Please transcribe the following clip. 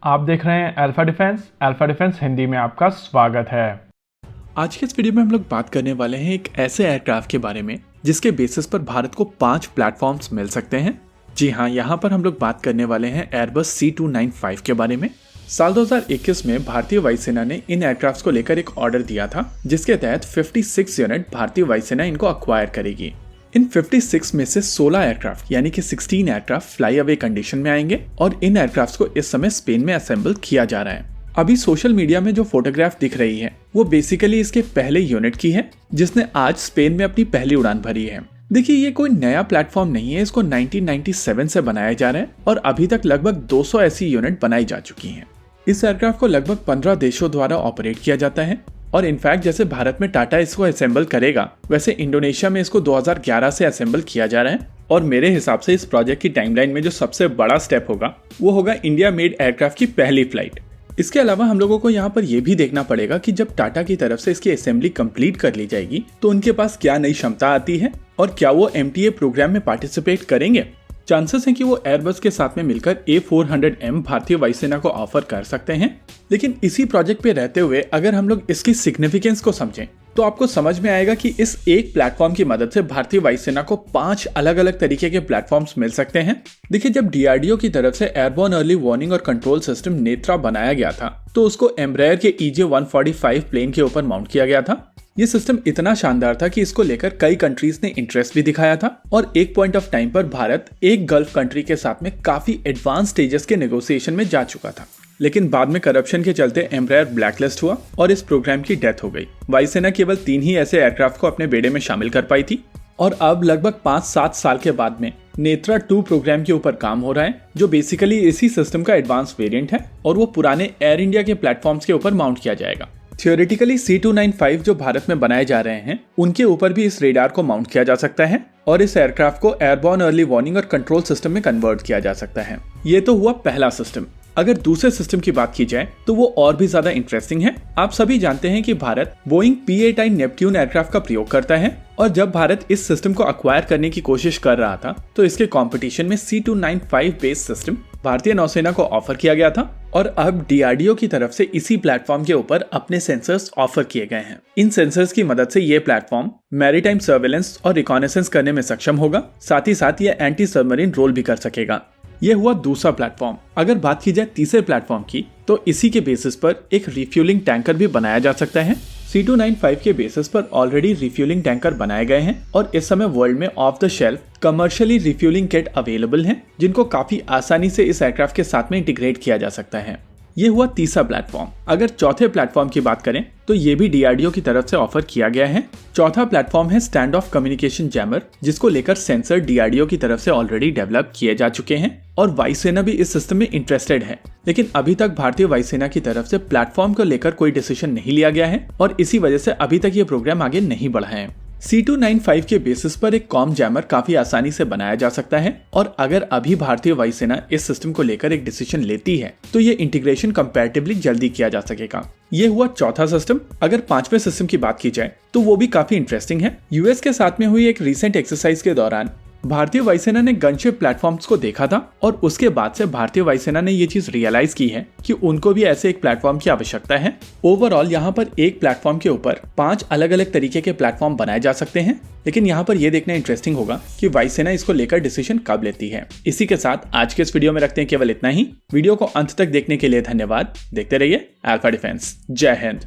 आप देख रहे हैं अल्फा डिफेंस हिंदी में आपका स्वागत है। आज के इस वीडियो में हम लोग बात करने वाले हैं एक ऐसे एयरक्राफ्ट के बारे में जिसके बेसिस पर भारत को 5 प्लेटफॉर्म्स मिल सकते हैं। जी हाँ, यहाँ पर हम लोग बात करने वाले हैं एयरबस C295 के बारे में। साल 2021 में भारतीय वायुसेना ने इन एयरक्राफ्ट को लेकर एक ऑर्डर दिया था, जिसके तहत 56 यूनिट भारतीय वायुसेना इनको अक्वायर करेगी। इन 56 में से 16 एयरक्राफ्ट यानी कि 16 एयरक्राफ्ट फ्लाई अवे कंडीशन में आएंगे और इन एयरक्राफ्ट को इस समय स्पेन में असेंबल किया जा रहा है। अभी सोशल मीडिया में जो फोटोग्राफ दिख रही है वो बेसिकली इसके पहले यूनिट की है, जिसने आज स्पेन में अपनी पहली उड़ान भरी है। देखिए, ये कोई नया प्लेटफॉर्म नहीं है, इसको 1997 से बनाया जा रहा है और अभी तक लगभग 200 ऐसी यूनिट बनाई जा चुकी हैं। इस एयरक्राफ्ट को लगभग 15 देशों द्वारा ऑपरेट किया जाता है और इनफैक्ट जैसे भारत में टाटा इसको असेंबल करेगा, वैसे इंडोनेशिया में इसको 2011 से असेंबल किया जा रहा है। और मेरे हिसाब से इस प्रोजेक्ट की टाइमलाइन में जो सबसे बड़ा स्टेप होगा वो होगा इंडिया मेड एयरक्राफ्ट की पहली फ्लाइट। इसके अलावा हम लोगों को यहाँ पर यह भी देखना पड़ेगा कि जब टाटा की तरफ से इसकी असेंबली कंप्लीट कर ली जाएगी तो उनके पास क्या नई क्षमता आती है और क्या वो MTA प्रोग्राम में पार्टिसिपेट करेंगे। चांसेस हैं कि वो एयरबस के साथ में मिलकर A400M भारतीय वायुसेना को ऑफर कर सकते हैं। लेकिन इसी प्रोजेक्ट पे रहते हुए अगर हम लोग इसकी सिग्निफिकेंस को समझें तो आपको समझ में आएगा कि इस एक प्लेटफॉर्म की मदद से भारतीय वायुसेना को 5 अलग अलग तरीके के प्लेटफॉर्म्स मिल सकते हैं। देखिए, जब DRDO की तरफ से एयरबोर्न अर्ली वार्निंग और कंट्रोल सिस्टम नेत्रा बनाया गया था तो उसको एम्ब्रायर के EJ-145 प्लेन के ऊपर माउंट किया गया था। ये सिस्टम इतना शानदार था कि इसको लेकर कई कंट्रीज ने इंटरेस्ट भी दिखाया था और एक पॉइंट ऑफ टाइम पर भारत एक गल्फ कंट्री के साथ में काफी एडवांस स्टेजेस के नेगोशिएशन में जा चुका था। लेकिन बाद में करप्शन के चलते एम्ब्रायर ब्लैकलिस्ट हुआ और इस प्रोग्राम की डेथ हो गई। वायुसेना केवल 3 ही ऐसे एयरक्राफ्ट को अपने बेड़े में शामिल कर पाई थी और अब लगभग 5-7 साल के बाद में नेत्रा 2 प्रोग्राम के ऊपर काम हो रहा है, जो बेसिकली इसी सिस्टम का एडवांस वेरिएंट है और वो पुराने एयर इंडिया के प्लेटफॉर्म्स के ऊपर माउंट किया जाएगा। थियोरेटिकली C295 जो भारत में बनाए जा रहे हैं उनके ऊपर भी इस रेडार को माउंट किया जा सकता है और इस एयरक्राफ्ट को एयरबोर्न अर्ली वार्निंग और कंट्रोल सिस्टम में कन्वर्ट किया जा सकता है। ये तो हुआ पहला सिस्टम। अगर दूसरे सिस्टम की बात की जाए तो वो और भी ज्यादा इंटरेस्टिंग है। आप सभी जानते हैं कि Bharat Boeing P-8I Neptune aircraft का प्रयोग करता है और जब भारत इस सिस्टम को अक्वायर करने की कोशिश कर रहा था तो इसके कंपटीशन में C295 बेस्ड सिस्टम भारतीय नौसेना को ऑफर किया गया था और अब DRDO की तरफ से इसी प्लेटफॉर्म के ऊपर अपने सेंसर्स ऑफर किए गए हैं। इन सेंसर्स की मदद से ये प्लेटफॉर्म मैरीटाइम सर्वेलेंस और रिकॉनेसेंस करने में सक्षम होगा, साथ ही साथ ये एंटी सबमरीन रोल भी कर सकेगा। ये हुआ दूसरा प्लेटफॉर्म। अगर बात की जाए तीसरे प्लेटफॉर्म की तो इसी के बेसिस पर एक रिफ्यूलिंग टैंकर भी बनाया जा सकता है। C295 के बेसिस पर ऑलरेडी रिफ्यूलिंग टैंकर बनाए गए हैं और इस समय वर्ल्ड में of the shelf commercially refuelling kit available हैं, जिनको काफी आसानी से इस एयरक्राफ्ट के साथ में इंटीग्रेट किया जा सकता है। ये हुआ तीसरा प्लेटफॉर्म। अगर चौथे प्लेटफॉर्म की बात करें तो ये भी DRDO की तरफ से ऑफर किया गया है। चौथा प्लेटफॉर्म है स्टैंड ऑफ कम्युनिकेशन जैमर, जिसको लेकर सेंसर DRDO की तरफ से ऑलरेडी डेवलप किए जा चुके हैं और वायुसेना भी इस सिस्टम में इंटरेस्टेड है। लेकिन अभी तक भारतीय वायुसेना की तरफ से प्लेटफॉर्म को लेकर कोई डिसीजन नहीं लिया गया है और इसी वजह से अभी तक ये प्रोग्राम आगे नहीं बढ़ा है। C295 के बेसिस पर एक कॉम जैमर काफी आसानी से बनाया जा सकता है और अगर अभी भारतीय वायुसेना इस सिस्टम को लेकर एक डिसीजन लेती है तो ये इंटीग्रेशन कंपैरेटिवली जल्दी किया जा सकेगा। ये हुआ चौथा सिस्टम। अगर पांचवें सिस्टम की बात की जाए तो वो भी काफी इंटरेस्टिंग है। US के साथ में हुई एक रिसेंट एक्सरसाइज के दौरान भारतीय वायुसेना ने गनशिप प्लेटफॉर्म्स को देखा था और उसके बाद से भारतीय वायुसेना ने ये चीज रियलाइज की है कि उनको भी ऐसे एक प्लेटफॉर्म की आवश्यकता है। ओवरऑल यहाँ पर एक प्लेटफॉर्म के ऊपर 5 अलग अलग तरीके के प्लेटफॉर्म बनाए जा सकते हैं, लेकिन यहाँ पर यह देखना इंटरेस्टिंग होगा कि वायुसेना इसको लेकर डिसीजन कब लेती है। इसी के साथ आज के इस वीडियो में रखते हैं केवल इतना ही। वीडियो को अंत तक देखने के लिए धन्यवाद। देखते रहिए अल्फा डिफेंस। जय हिंद।